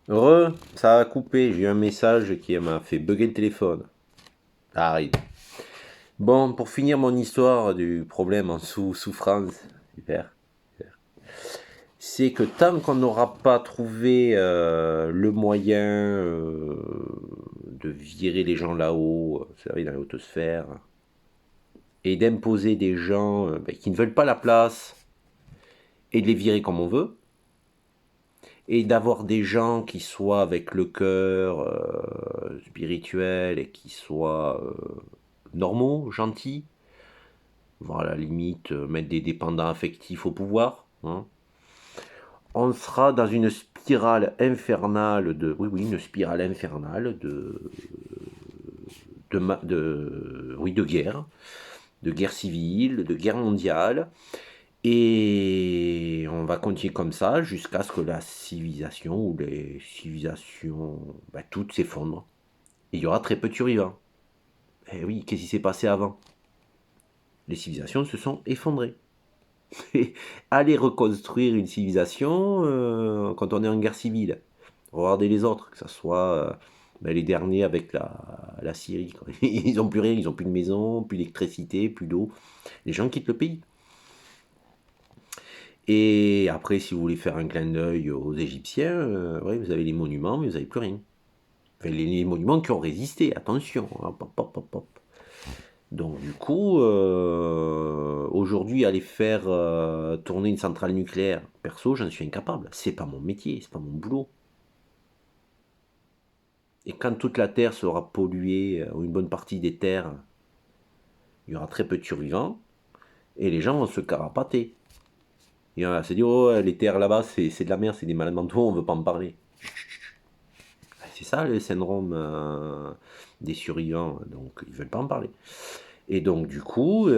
Ça a coupé, j'ai eu un message qui m'a fait bugger le téléphone. Ça arrive. Bon, pour finir mon histoire du problème en souffrance, super, c'est que tant qu'on n'aura pas trouvé le moyen de virer les gens là-haut, vous savez, dans les hautes sphères, et d'imposer des gens qui ne veulent pas la place, et de les virer comme on veut, et d'avoir des gens qui soient avec le cœur spirituel et qui soient normaux, gentils, voire à la limite mettre des dépendants affectifs au pouvoir, hein. On sera dans une spirale infernale oui, une spirale infernale de guerre civile, de guerre mondiale, et on va continuer comme ça jusqu'à ce que la civilisation ou les civilisations, toutes s'effondrent. Et il y aura très peu de survivants. Et oui, qu'est-ce qui s'est passé avant? Les civilisations se sont effondrées. Aller reconstruire une civilisation quand on est en guerre civile. Regardez les autres, que ce soit les derniers avec la Syrie, quoi. Ils n'ont plus rien, ils n'ont plus de maison, plus d'électricité, plus d'eau. Les gens quittent le pays. Et après, si vous voulez faire un clin d'œil aux Égyptiens, ouais, vous avez les monuments, mais vous n'avez plus rien. Enfin, les monuments qui ont résisté, attention. Hop, hop, hop, hop, hop. Donc du coup, aujourd'hui, aller faire tourner une centrale nucléaire, perso, j'en suis incapable. C'est pas mon métier, c'est pas mon boulot. Et quand toute la Terre sera polluée, ou une bonne partie des terres, il y aura très peu de survivants, et les gens vont se carapater. Et on va se dire, oh, les terres là-bas, c'est de la merde, c'est des malades mentaux, on veut pas en parler. C'est ça le syndrome des survivants, donc ils veulent pas en parler. Et donc du coup,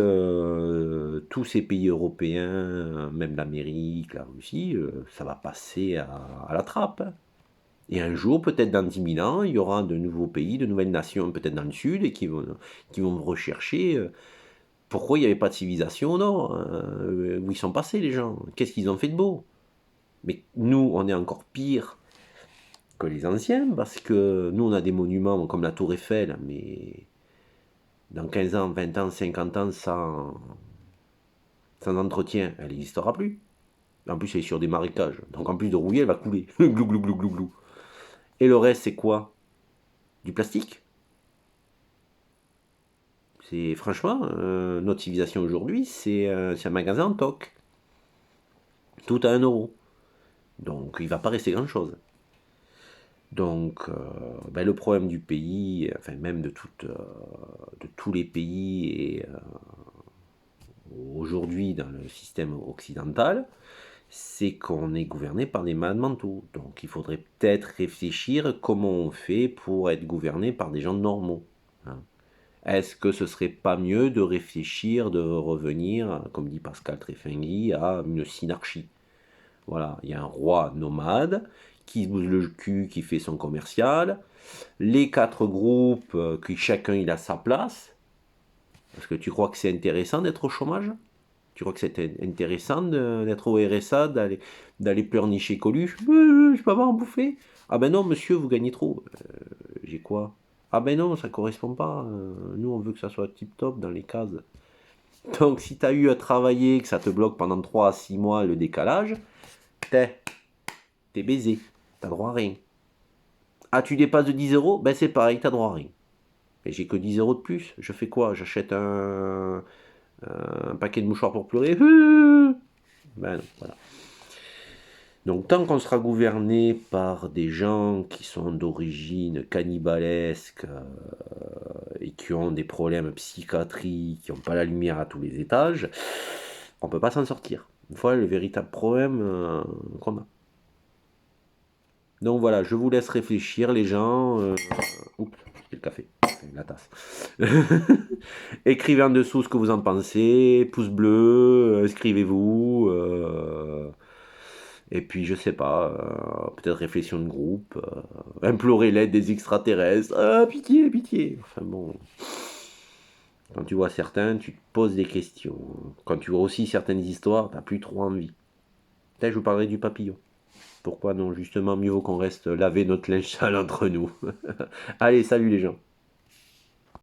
tous ces pays européens, même l'Amérique, la Russie, ça va passer à la trappe, hein. Et un jour, peut-être dans 10 000 ans, il y aura de nouveaux pays, de nouvelles nations, peut-être dans le sud, et qui vont rechercher pourquoi il n'y avait pas de civilisation au nord, où ils sont passés les gens, qu'est-ce qu'ils ont fait de beau. Mais nous, on est encore pire que les anciens, parce que nous, on a des monuments comme la Tour Eiffel, mais dans 15 ans, 20 ans, 50 ans, sans entretien, elle n'existera plus. En plus, elle est sur des marécages. Donc en plus de rouiller, elle va couler. Glou, glou, glou, glou, glou. Et le reste, c'est quoi? Du plastique. C'est franchement, notre civilisation aujourd'hui, c'est un magasin en toc. Tout à 1 euro. Donc il ne va pas rester grand-chose. Donc le problème du pays, enfin même de tous les pays et aujourd'hui dans le système occidental, c'est qu'on est gouverné par des malades mentaux. Donc il faudrait peut-être réfléchir comment on fait pour être gouverné par des gens normaux, hein. Est-ce que ce serait pas mieux de réfléchir, de revenir, comme dit Pascal Tréfingui, à une synarchie? Voilà, il y a un roi nomade qui se bouge le cul, qui fait son commercial, les 4 groupes, qui chacun il a sa place. Parce que tu crois que c'est intéressant d'être au chômage? Tu crois que c'est intéressant d'être au RSA, d'aller pleurnicher Coluche? Je peux avoir à bouffer? Ah ben non, monsieur, vous gagnez trop. J'ai quoi? Ah ben non, ça correspond pas. Nous, on veut que ça soit tip-top dans les cases. Donc, si tu as eu à travailler, que ça te bloque pendant 3 à 6 mois le décalage, t'es baisé. T'as droit à rien. Ah, tu dépasses de 10 euros? Ben c'est pareil, t'as droit à rien. Mais j'ai que 10 euros de plus. Je fais quoi? J'achète un paquet de mouchoirs pour pleurer? Ben non, voilà. Donc tant qu'on sera gouverné par des gens qui sont d'origine cannibalesque et qui ont des problèmes psychiatriques, qui n'ont pas la lumière à tous les étages, on ne peut pas s'en sortir. Une fois le véritable problème qu'on a. Donc voilà, je vous laisse réfléchir les gens. Oups, c'est le café, la tasse. Écrivez en dessous ce que vous en pensez, pouce bleu, inscrivez-vous. Et puis, je sais pas, peut-être réflexion de groupe, implorer l'aide des extraterrestres. Ah, pitié, pitié. Enfin bon, quand tu vois certains, tu te poses des questions. Quand tu vois aussi certaines histoires, t'as plus trop envie. Peut-être je vous parlerai du papillon. Pourquoi non? Justement, mieux vaut qu'on reste laver notre linge sale entre nous. Allez, salut les gens.